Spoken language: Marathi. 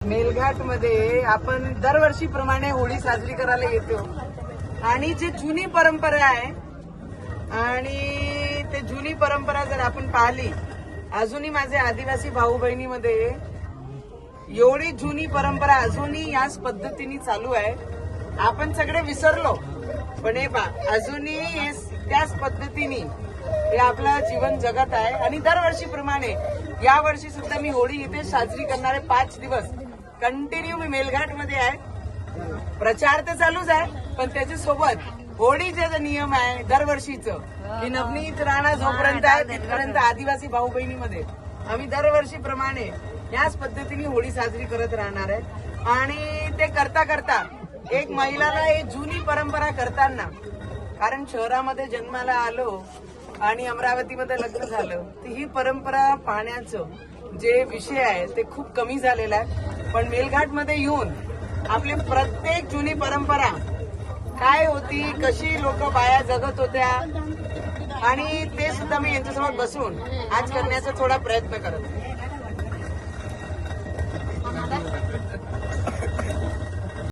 मेलघाट मध्ये आपण दरवर्षीप्रमाणे होळी साजरी करायला येतो आणि जी जुनी परंपरा आहे आणि ते जुनी परंपरा जर आपण पाहिली, अजूनही माझे आदिवासी भाऊ बहिणीमध्ये एवढी जुनी परंपरा अजूनही याच पद्धतीने चालू आहे. आपण सगळे विसरलो, पण हे अजूनही त्याच पद्धतीने हे आपलं जीवन जगत आहे. आणि दरवर्षीप्रमाणे या वर्षी सुद्धा मी होळी इथे साजरी करणारे 5 दिवस कंटिन्यू मी मेलघाट मध्ये आहे. प्रचार तर चालूच आहे, पण त्याच्यासोबत होळीचे जे नियम आहे दरवर्षीचं की नवनीत राणा जोपर्यंत आहे तिथपर्यंत आदिवासी भाऊ बहिणीमध्ये आम्ही दरवर्षीप्रमाणे याच पद्धतीने होळी साजरी करत राहणार आहे. आणि ते करता करता एक महिलाला ही जुनी परंपरा करताना, कारण शहरामध्ये जन्माला आलो आणि अमरावतीमध्ये लग्न झालं, तर ही परंपरा पाहण्याचं जे विषय आहे ते खूप कमी झालेला आहे. पण मेलघाटमध्ये येऊन आपली प्रत्येक जुनी परंपरा काय होती, कशी लोक बाया जगत होत्या, आणि ते सुद्धा मी यांच्यासोबत बसून आज करण्याचा थोडा प्रयत्न करत.